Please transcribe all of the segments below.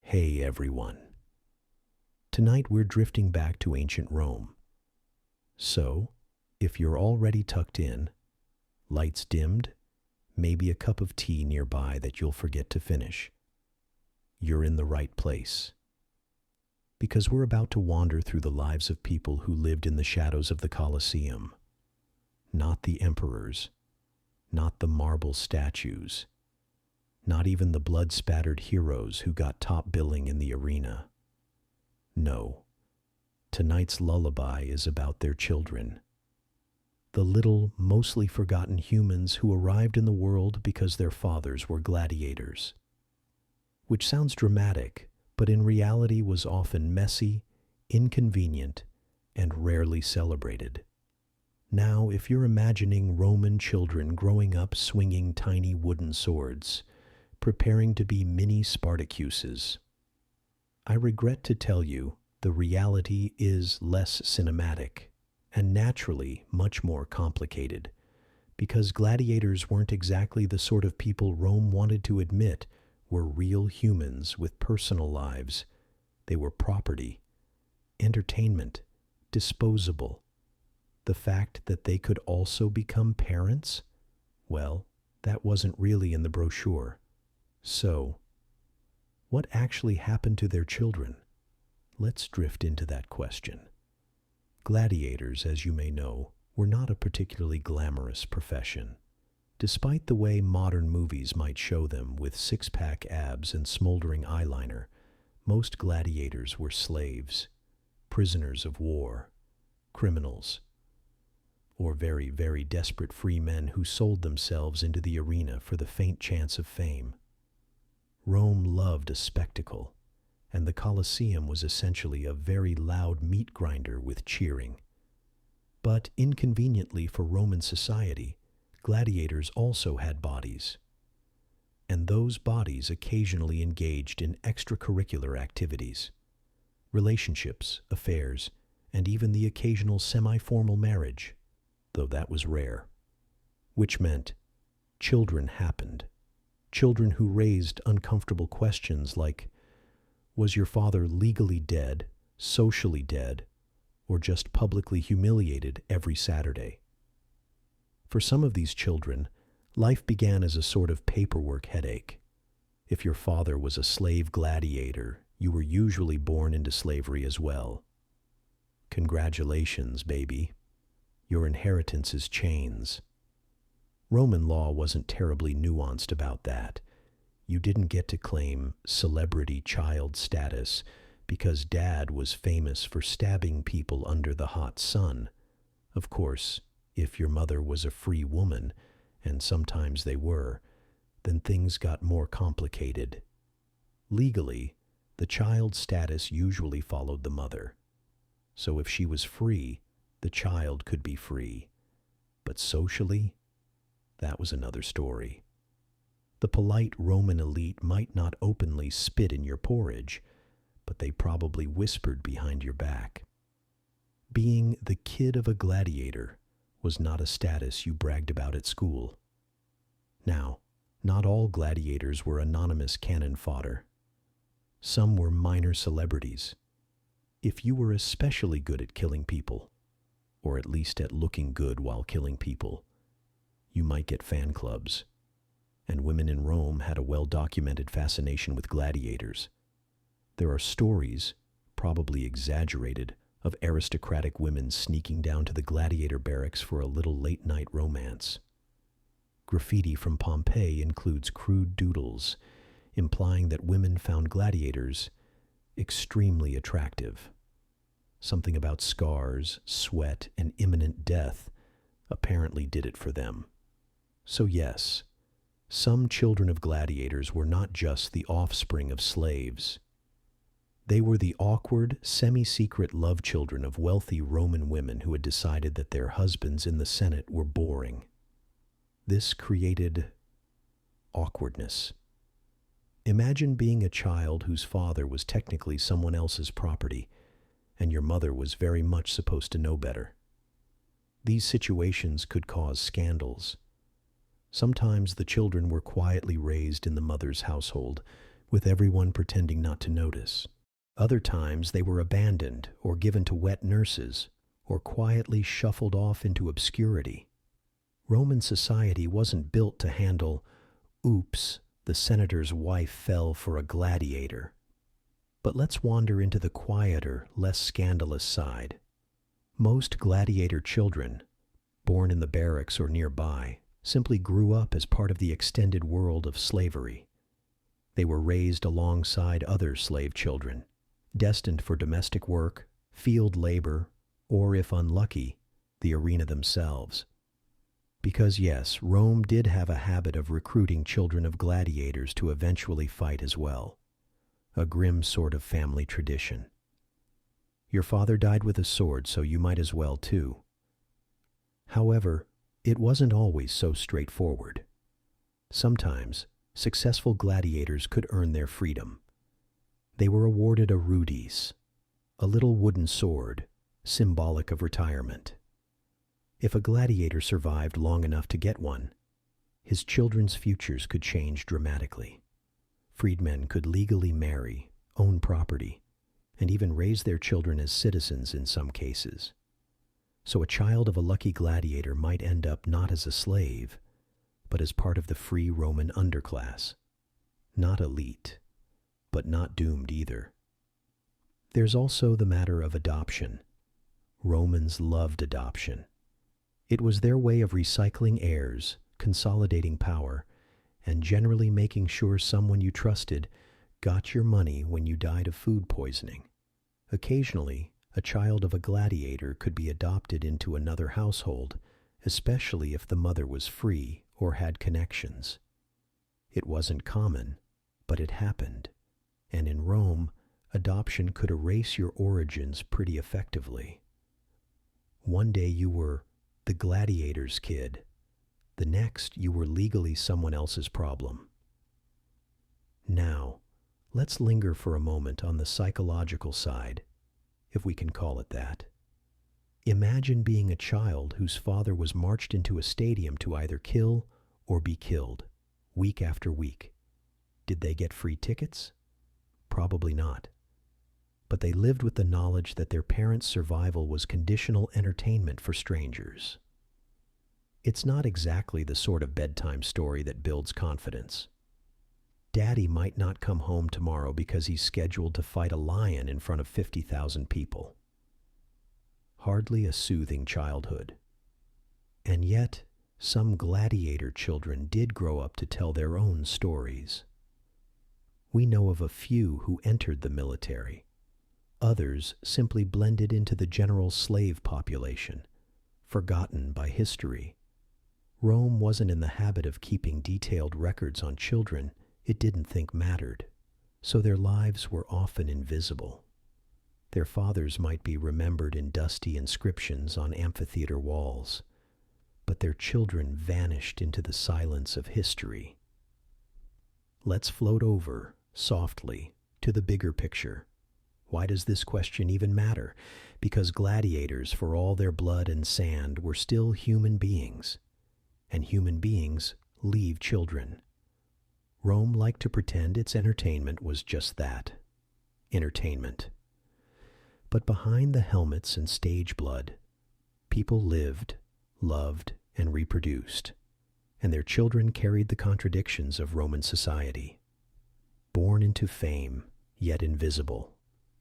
Hey everyone. Tonight we're drifting back to ancient Rome. So, if you're already tucked in, lights dimmed, maybe a cup of tea nearby that you'll forget to finish, you're in the right place. Because we're about to wander through the lives of people who lived in the shadows of the Colosseum. Not the emperors, not the marble statues, not even the blood-spattered heroes who got top billing in the arena. No, tonight's lullaby is about their children. The little, mostly forgotten humans who arrived in the world because their fathers were gladiators. Which sounds dramatic, but in reality was often messy, inconvenient, and rarely celebrated. Now, if you're imagining Roman children growing up swinging tiny wooden swords, preparing to be mini Spartacuses, I regret to tell you the reality is less cinematic and naturally much more complicated, because gladiators weren't exactly the sort of people Rome wanted to admit were real humans with personal lives. They were property, entertainment, disposable. The fact that they could also become parents? Well, that wasn't really in the brochure. So, what actually happened to their children? Let's drift into that question. Gladiators, as you may know, were not a particularly glamorous profession. Despite the way modern movies might show them with six-pack abs and smoldering eyeliner, most gladiators were slaves, prisoners of war, criminals, or very, very desperate free men who sold themselves into the arena for the faint chance of fame. Rome loved a spectacle, and the Colosseum was essentially a very loud meat grinder with cheering. But inconveniently for Roman society, gladiators also had bodies, and those bodies occasionally engaged in extracurricular activities, relationships, affairs, and even the occasional semi-formal marriage, though that was rare, which meant children happened. Children who raised uncomfortable questions like, was your father legally dead, socially dead, or just publicly humiliated every Saturday? For some of these children, life began as a sort of paperwork headache. If your father was a slave gladiator, you were usually born into slavery as well. Congratulations, baby. Your inheritance is chains. Roman law wasn't terribly nuanced about that. You didn't get to claim celebrity child status because dad was famous for stabbing people under the hot sun. Of course, if your mother was a free woman, and sometimes they were, then things got more complicated. Legally, the child's status usually followed the mother. So if she was free, the child could be free. But socially, that was another story. The polite Roman elite might not openly spit in your porridge, but they probably whispered behind your back. Being the kid of a gladiator was not a status you bragged about at school. Now, not all gladiators were anonymous cannon fodder. Some were minor celebrities. If you were especially good at killing people, or at least at looking good while killing people, you might get fan clubs. And women in Rome had a well-documented fascination with gladiators. There are stories, probably exaggerated, of aristocratic women sneaking down to the gladiator barracks for a little late-night romance. Graffiti from Pompeii includes crude doodles, implying that women found gladiators extremely attractive. Something about scars, sweat, and imminent death apparently did it for them. So yes, some children of gladiators were not just the offspring of slaves. They were the awkward, semi-secret love children of wealthy Roman women who had decided that their husbands in the Senate were boring. This created awkwardness. Imagine being a child whose father was technically someone else's property, and your mother was very much supposed to know better. These situations could cause scandals. Sometimes the children were quietly raised in the mother's household, with everyone pretending not to notice. Other times they were abandoned or given to wet nurses or quietly shuffled off into obscurity. Roman society wasn't built to handle, "Oops, the senator's wife fell for a gladiator." But let's wander into the quieter, less scandalous side. Most gladiator children, born in the barracks or nearby, simply grew up as part of the extended world of slavery. They were raised alongside other slave children, destined for domestic work, field labor, or, if unlucky, the arena themselves. Because yes, Rome did have a habit of recruiting children of gladiators to eventually fight as well. A grim sort of family tradition. Your father died with a sword, so you might as well too. However, it wasn't always so straightforward. Sometimes, successful gladiators could earn their freedom. They were awarded a rudis, a little wooden sword, symbolic of retirement. If a gladiator survived long enough to get one, his children's futures could change dramatically. Freedmen could legally marry, own property, and even raise their children as citizens in some cases. So a child of a lucky gladiator might end up not as a slave, but as part of the free Roman underclass. Not elite, but not doomed either. There's also the matter of adoption. Romans loved adoption. It was their way of recycling heirs, consolidating power, and generally making sure someone you trusted got your money when you died of food poisoning. Occasionally, a child of a gladiator could be adopted into another household, especially if the mother was free or had connections. It wasn't common, but it happened, and in Rome, adoption could erase your origins pretty effectively. One day you were the gladiator's kid. The next, you were legally someone else's problem. Now, let's linger for a moment on the psychological side, if we can call it that. Imagine being a child whose father was marched into a stadium to either kill or be killed, week after week. Did they get free tickets? Probably not. But they lived with the knowledge that their parents' survival was conditional entertainment for strangers. It's not exactly the sort of bedtime story that builds confidence. Daddy might not come home tomorrow because he's scheduled to fight a lion in front of 50,000 people. Hardly a soothing childhood. And yet, some gladiator children did grow up to tell their own stories. We know of a few who entered the military. Others simply blended into the general slave population, forgotten by history. Rome wasn't in the habit of keeping detailed records on children it didn't think mattered, so their lives were often invisible. Their fathers might be remembered in dusty inscriptions on amphitheater walls, but their children vanished into the silence of history. Let's float over, softly, to the bigger picture. Why does this question even matter? Because gladiators, for all their blood and sand, were still human beings. And human beings leave children. Rome liked to pretend its entertainment was just that, entertainment. But behind the helmets and stage blood, people lived, loved, and reproduced, and their children carried the contradictions of Roman society. Born into fame, yet invisible.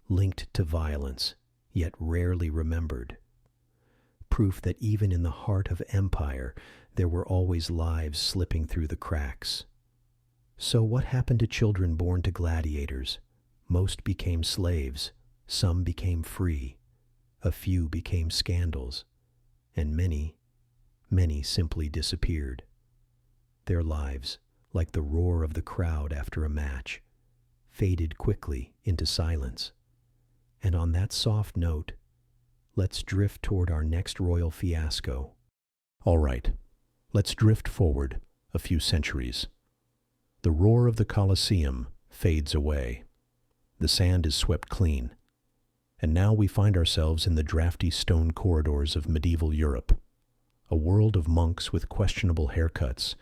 Linked to violence, yet rarely remembered. Proof that even in the heart of empire, there were always lives slipping through the cracks. So what happened to children born to gladiators? Most became slaves, some became free, a few became scandals, and many simply disappeared. Their lives, like the roar of the crowd after a match, faded quickly into silence. And on that soft note, let's drift toward our next royal fiasco. All right, let's drift forward a few centuries. The roar of the Colosseum fades away. The sand is swept clean. And now we find ourselves in the drafty stone corridors of medieval Europe, a world of monks with questionable haircuts,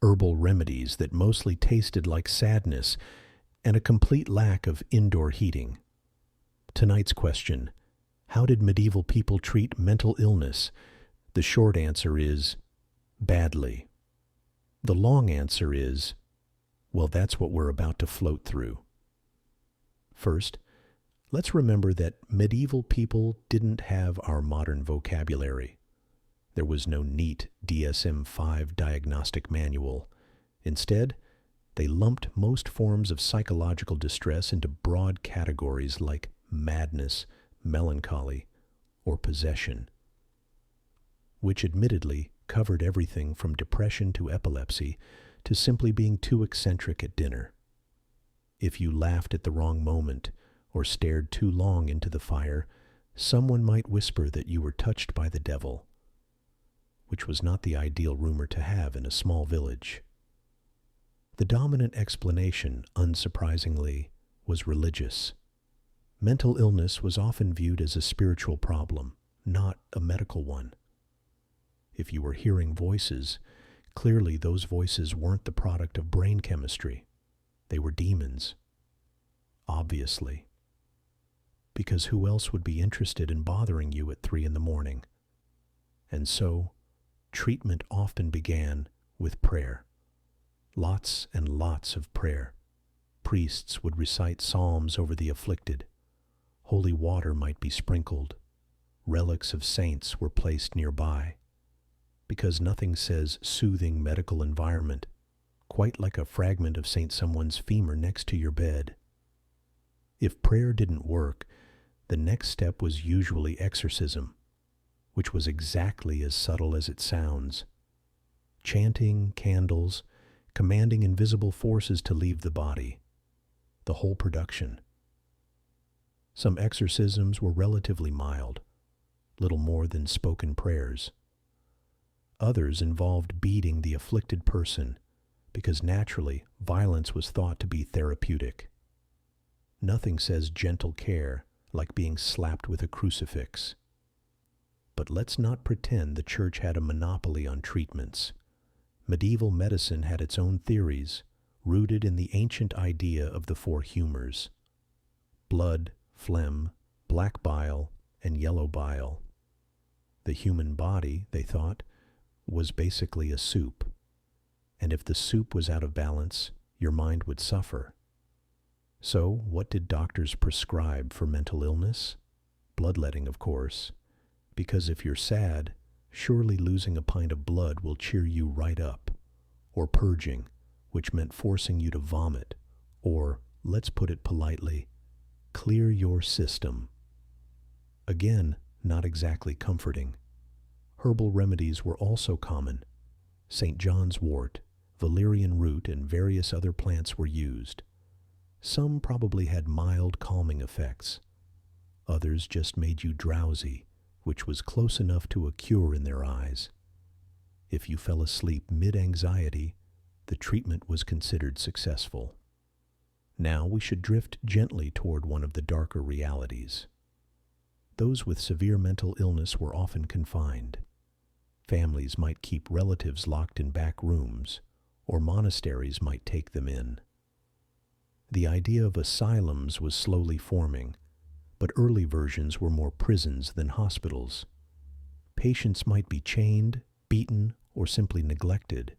herbal remedies that mostly tasted like sadness, and a complete lack of indoor heating. Tonight's question: how did medieval people treat mental illness? The short answer is badly. The long answer is, well, that's what we're about to float through. First, let's remember that medieval people didn't have our modern vocabulary. There was no neat DSM-5 diagnostic manual. Instead, they lumped most forms of psychological distress into broad categories like madness, melancholy, or possession, which admittedly covered everything from depression to epilepsy to simply being too eccentric at dinner. If you laughed at the wrong moment or stared too long into the fire, someone might whisper that you were touched by the devil, which was not the ideal rumor to have in a small village. The dominant explanation, unsurprisingly, was religious. Mental illness was often viewed as a spiritual problem, not a medical one. If you were hearing voices, clearly those voices weren't the product of brain chemistry. They were demons. Obviously. Because who else would be interested in bothering you at 3 a.m? And so, treatment often began with prayer. Lots and lots of prayer. Priests would recite psalms over the afflicted. Holy water might be sprinkled. Relics of saints were placed nearby. Because nothing says soothing medical environment quite like a fragment of St. Someone's femur next to your bed. If prayer didn't work, the next step was usually exorcism, which was exactly as subtle as it sounds. Chanting, candles, commanding invisible forces to leave the body. The whole production. Some exorcisms were relatively mild, little more than spoken prayers. Others involved beating the afflicted person, because naturally violence was thought to be therapeutic. Nothing says gentle care like being slapped with a crucifix. But let's not pretend the church had a monopoly on treatments. Medieval medicine had its own theories, rooted in the ancient idea of the 4 humors: blood, phlegm, black bile, and yellow bile. The human body, they thought, was basically a soup. And if the soup was out of balance, your mind would suffer. So, what did doctors prescribe for mental illness? Bloodletting, of course, because if you're sad, surely losing a pint of blood will cheer you right up. Or purging, which meant forcing you to vomit, or, let's put it politely, clear your system. Again, not exactly comforting. Herbal remedies were also common. St. John's wort, valerian root, and various other plants were used. Some probably had mild calming effects. Others just made you drowsy, which was close enough to a cure in their eyes. If you fell asleep mid-anxiety, the treatment was considered successful. Now we should drift gently toward one of the darker realities. Those with severe mental illness were often confined. Families might keep relatives locked in back rooms, or monasteries might take them in. The idea of asylums was slowly forming, but early versions were more prisons than hospitals. Patients might be chained, beaten, or simply neglected.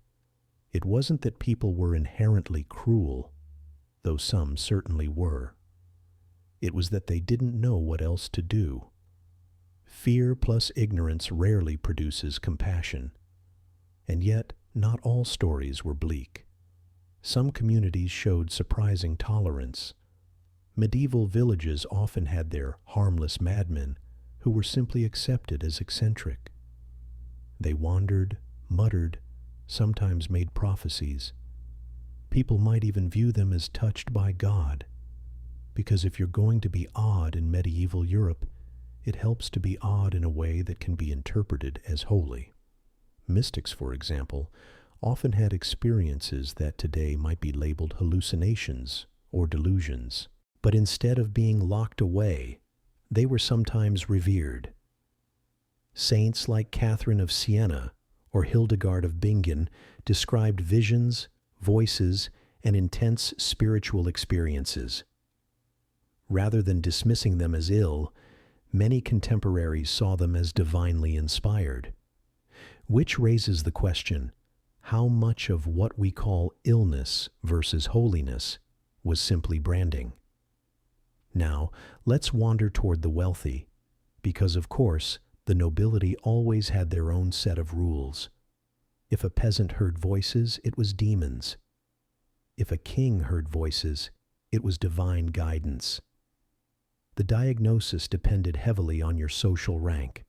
It wasn't that people were inherently cruel, though some certainly were. It was that they didn't know what else to do. Fear plus ignorance rarely produces compassion. And yet, not all stories were bleak. Some communities showed surprising tolerance. Medieval villages often had their harmless madmen who were simply accepted as eccentric. They wandered, muttered, sometimes made prophecies. People might even view them as touched by God, because if you're going to be odd in medieval Europe, it helps to be odd in a way that can be interpreted as holy. Mystics, for example, often had experiences that today might be labeled hallucinations or delusions. But instead of being locked away, they were sometimes revered. Saints like Catherine of Siena or Hildegard of Bingen described visions, voices, and intense spiritual experiences. Rather than dismissing them as ill, many contemporaries saw them as divinely inspired. Which raises the question, how much of what we call illness versus holiness was simply branding? Now, let's wander toward the wealthy, because of course, the nobility always had their own set of rules. If a peasant heard voices, it was demons. If a king heard voices, it was divine guidance. The diagnosis depended heavily on your social rank.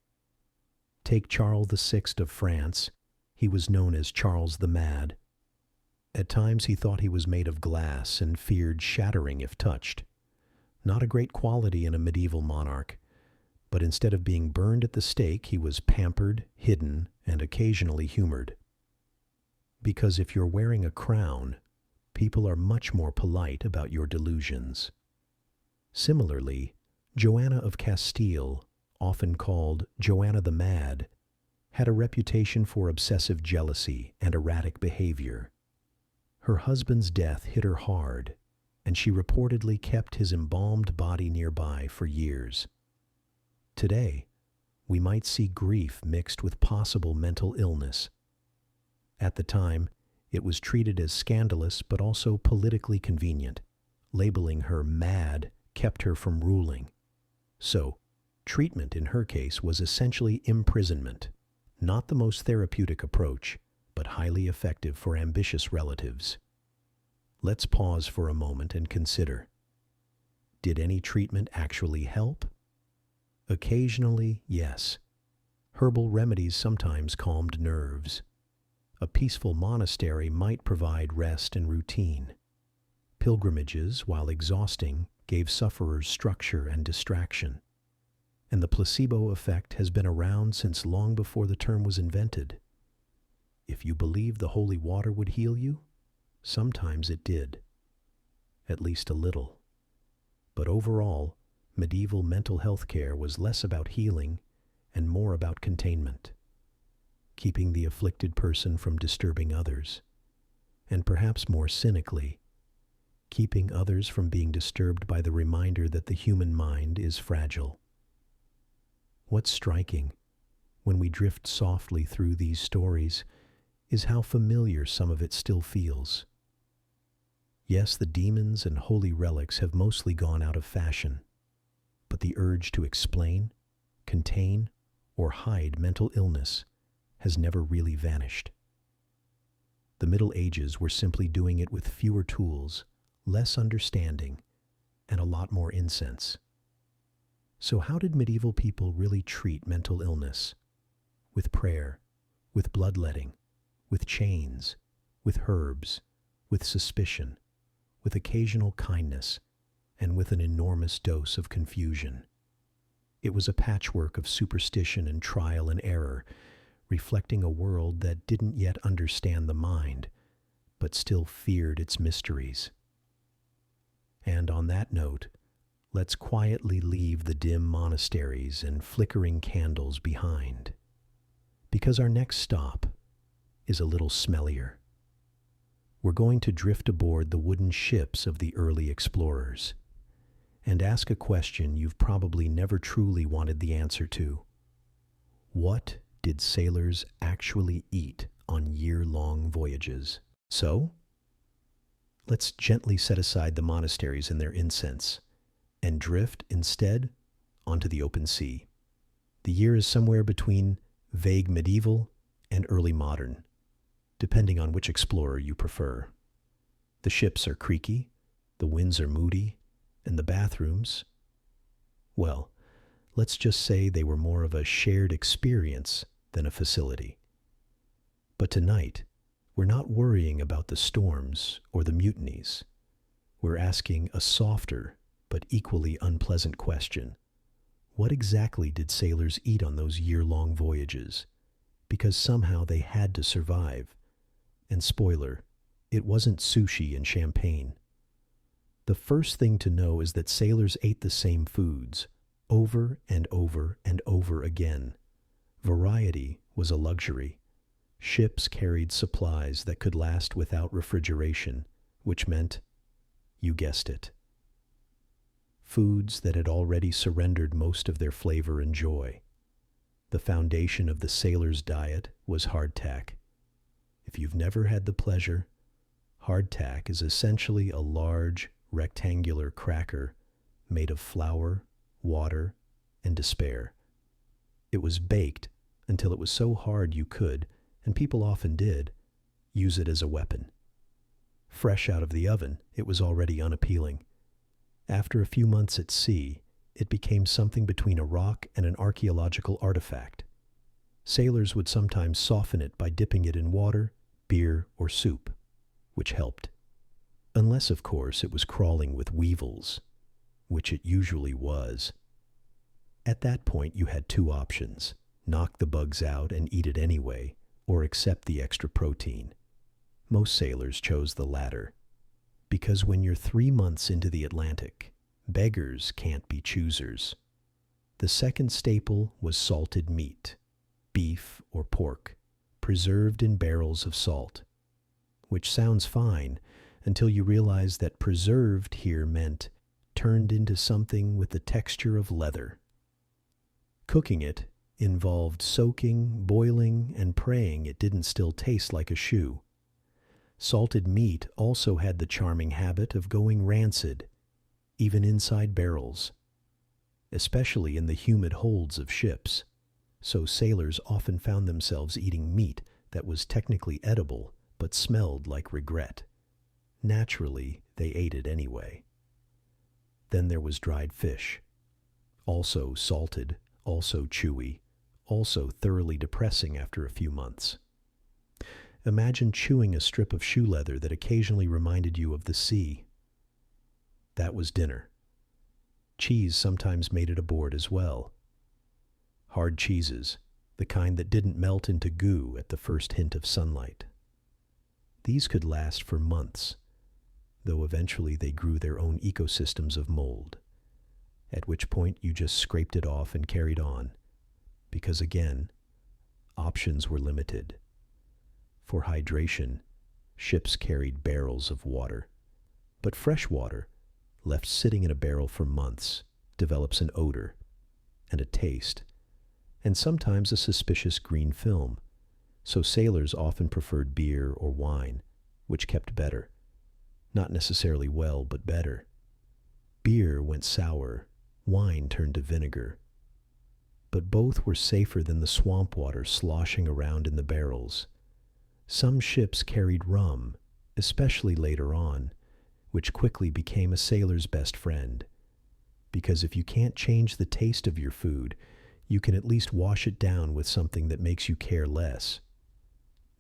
Take Charles VI of France. He was known as Charles the Mad. At times he thought he was made of glass and feared shattering if touched. Not a great quality in a medieval monarch, but instead of being burned at the stake, he was pampered, hidden, and occasionally humored. Because if you're wearing a crown, people are much more polite about your delusions. Similarly, Joanna of Castile, often called Joanna the Mad, had a reputation for obsessive jealousy and erratic behavior. Her husband's death hit her hard, and she reportedly kept his embalmed body nearby for years. Today, we might see grief mixed with possible mental illness. At the time, it was treated as scandalous but also politically convenient. Labeling her mad kept her from ruling. So, treatment in her case was essentially imprisonment, not the most therapeutic approach, but highly effective for ambitious relatives. Let's pause for a moment and consider. Did any treatment actually help? Occasionally, yes. Herbal remedies sometimes calmed nerves. A peaceful monastery might provide rest and routine. Pilgrimages, while exhausting, gave sufferers structure and distraction. And the placebo effect has been around since long before the term was invented. If you believed the holy water would heal you, sometimes it did. At least a little. But overall, medieval mental health care was less about healing and more about containment, keeping the afflicted person from disturbing others, and perhaps more cynically, keeping others from being disturbed by the reminder that the human mind is fragile. What's striking, when we drift softly through these stories, is how familiar some of it still feels. Yes, the demons and holy relics have mostly gone out of fashion, but the urge to explain, contain, or hide mental illness has never really vanished. The Middle Ages were simply doing it with fewer tools, less understanding, and a lot more incense. So how did medieval people really treat mental illness? With prayer, with bloodletting, with chains, with herbs, with suspicion, with occasional kindness, and with an enormous dose of confusion. It was a patchwork of superstition and trial and error, reflecting a world that didn't yet understand the mind, but still feared its mysteries. And on that note, let's quietly leave the dim monasteries and flickering candles behind, because our next stop is a little smellier. We're going to drift aboard the wooden ships of the early explorers and ask a question you've probably never truly wanted the answer to. What did sailors actually eat on year-long voyages? So, let's gently set aside the monasteries and their incense and drift instead onto the open sea. The year is somewhere between vague medieval and early modern, depending on which explorer you prefer. The ships are creaky, the winds are moody, and the bathrooms, well, let's just say they were more of a shared experience than a facility. But tonight, we're not worrying about the storms or the mutinies. We're asking a softer but equally unpleasant question. What exactly did sailors eat on those year-long voyages? Because somehow they had to survive. And spoiler, it wasn't sushi and champagne. The first thing to know is that sailors ate the same foods, over and over and over again. Variety was a luxury. Ships carried supplies that could last without refrigeration, which meant, you guessed it, foods that had already surrendered most of their flavor and joy. The foundation of the sailor's diet was hardtack. If you've never had the pleasure, hardtack is essentially a large, rectangular cracker made of flour, water, and despair. It was baked until it was so hard you could, and people often did, use it as a weapon. Fresh out of the oven, it was already unappealing. After a few months at sea, it became something between a rock and an archaeological artifact. Sailors would sometimes soften it by dipping it in water, beer, or soup, which helped. Unless, of course, it was crawling with weevils, which it usually was. At that point, you had two options: knock the bugs out and eat it anyway, or accept the extra protein. Most sailors chose the latter, because when you're 3 months into the Atlantic, beggars can't be choosers. The second staple was salted meat, beef or pork, preserved in barrels of salt, which sounds fine until you realize that preserved here meant turned into something with the texture of leather. Cooking it involved soaking, boiling, and praying it didn't still taste like a shoe. Salted meat also had the charming habit of going rancid, even inside barrels, especially in the humid holds of ships, so sailors often found themselves eating meat that was technically edible but smelled like regret. Naturally, they ate it anyway. Then there was dried fish, also salted, also chewy, also thoroughly depressing after a few months. Imagine chewing a strip of shoe leather that occasionally reminded you of the sea. That was dinner. Cheese sometimes made it aboard as well. Hard cheeses, the kind that didn't melt into goo at the first hint of sunlight. These could last for months, though eventually they grew their own ecosystems of mold, at which point you just scraped it off and carried on, because again, options were limited. For hydration, ships carried barrels of water, but fresh water, left sitting in a barrel for months, develops an odor and a taste, and sometimes a suspicious green film, so sailors often preferred beer or wine, which kept better. Not necessarily well, but better. Beer went sour, wine turned to vinegar, but both were safer than the swamp water sloshing around in the barrels. Some ships carried rum, especially later on, which quickly became a sailor's best friend. Because if you can't change the taste of your food, you can at least wash it down with something that makes you care less.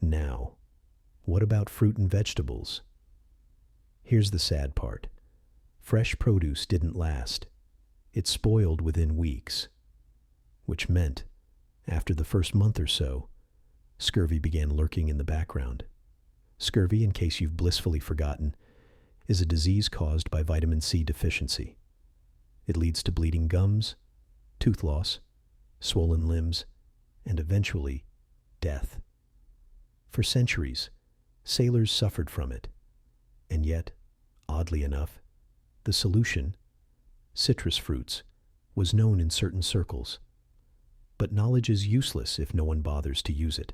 Now, what about fruit and vegetables? Here's the sad part. Fresh produce didn't last. It spoiled within weeks, which meant, after the first month or so, scurvy began lurking in the background. Scurvy, in case you've blissfully forgotten, is a disease caused by vitamin C deficiency. It leads to bleeding gums, tooth loss, swollen limbs, and eventually, death. For centuries, sailors suffered from it, and yet, oddly enough, the solution, citrus fruits, was known in certain circles. But knowledge is useless if no one bothers to use it.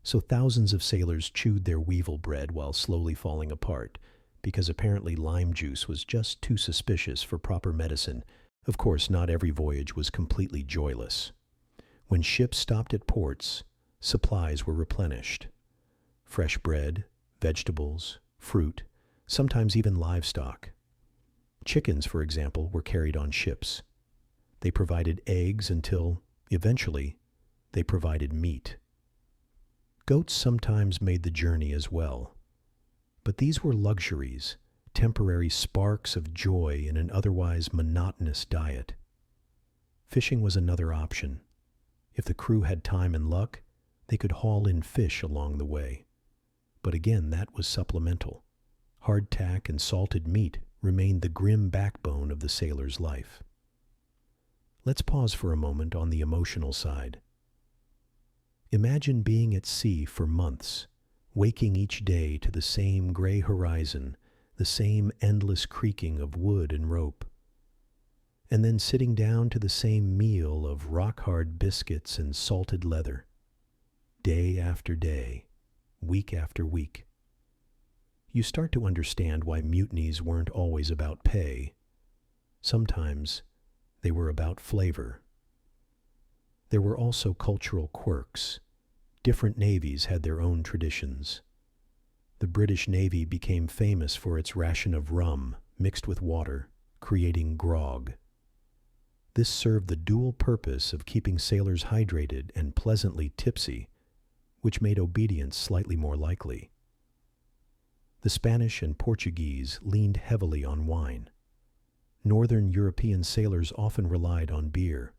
So thousands of sailors chewed their weevil bread while slowly falling apart, because apparently lime juice was just too suspicious for proper medicine. Of course, not every voyage was completely joyless. When ships stopped at ports, supplies were replenished. Fresh bread, vegetables, fruit, sometimes even livestock. Chickens, for example, were carried on ships. They provided eggs until, eventually, they provided meat. Goats sometimes made the journey as well. But these were luxuries, temporary sparks of joy in an otherwise monotonous diet. Fishing was another option. If the crew had time and luck, they could haul in fish along the way. But again, that was supplemental. Hardtack and salted meat remained the grim backbone of the sailor's life. Let's pause for a moment on the emotional side. Imagine being at sea for months, waking each day to the same gray horizon, the same endless creaking of wood and rope, and then sitting down to the same meal of rock-hard biscuits and salted leather, day after day, week after week. You start to understand why mutinies weren't always about pay. Sometimes they were about flavor. There were also cultural quirks. Different navies had their own traditions. The British Navy became famous for its ration of rum mixed with water, creating grog. This served the dual purpose of keeping sailors hydrated and pleasantly tipsy, which made obedience slightly more likely. The Spanish and Portuguese leaned heavily on wine. Northern European sailors often relied on beer,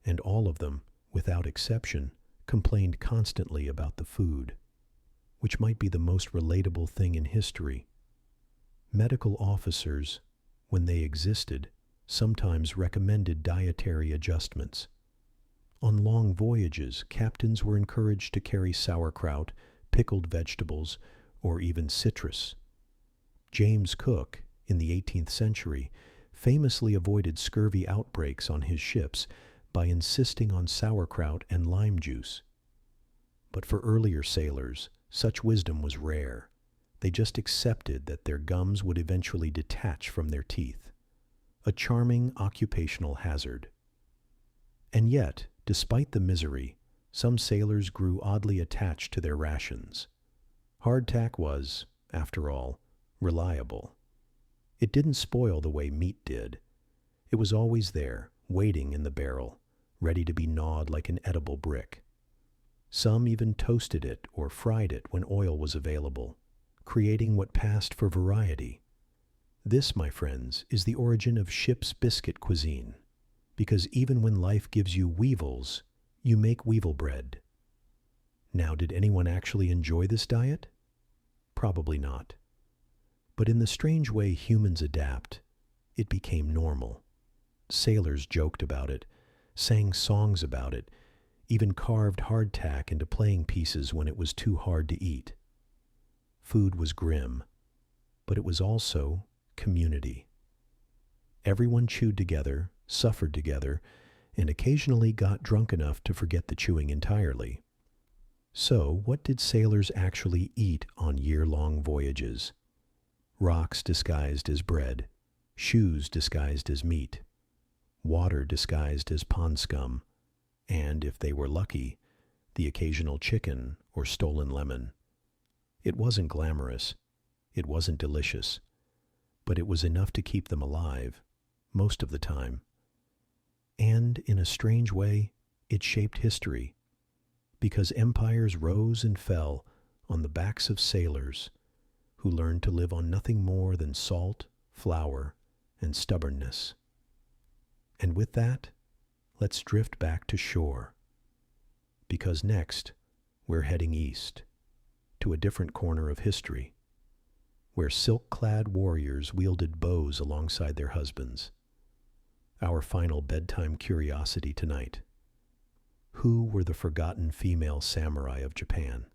and all of them, without exception, complained constantly about the food, which might be the most relatable thing in history. Medical officers, when they existed, sometimes recommended dietary adjustments. On long voyages, captains were encouraged to carry sauerkraut, pickled vegetables, or even citrus. James Cook, in the 18th century, famously avoided scurvy outbreaks on his ships by insisting on sauerkraut and lime juice. But for earlier sailors, such wisdom was rare. They just accepted that their gums would eventually detach from their teeth, a charming occupational hazard. And yet, despite the misery, some sailors grew oddly attached to their rations. Hardtack was, after all, reliable. It didn't spoil the way meat did. It was always there, waiting in the barrel, ready to be gnawed like an edible brick. Some even toasted it or fried it when oil was available, creating what passed for variety. This, my friends, is the origin of ship's biscuit cuisine, because even when life gives you weevils, you make weevil bread. Now, did anyone actually enjoy this diet? Probably not. But in the strange way humans adapt, it became normal. Sailors joked about it, sang songs about it, even carved hardtack into playing pieces when it was too hard to eat. Food was grim, but it was also community. Everyone chewed together, suffered together, and occasionally got drunk enough to forget the chewing entirely. So, what did sailors actually eat on year-long voyages? Rocks disguised as bread, shoes disguised as meat, water disguised as pond scum, and, if they were lucky, the occasional chicken or stolen lemon. It wasn't glamorous, it wasn't delicious, but it was enough to keep them alive, most of the time. And, in a strange way, it shaped history, because empires rose and fell on the backs of sailors who learned to live on nothing more than salt, flour, and stubbornness. And with that, let's drift back to shore, because next we're heading east, to a different corner of history, where silk-clad warriors wielded bows alongside their husbands. Our final bedtime curiosity tonight. Who were the forgotten female samurai of Japan?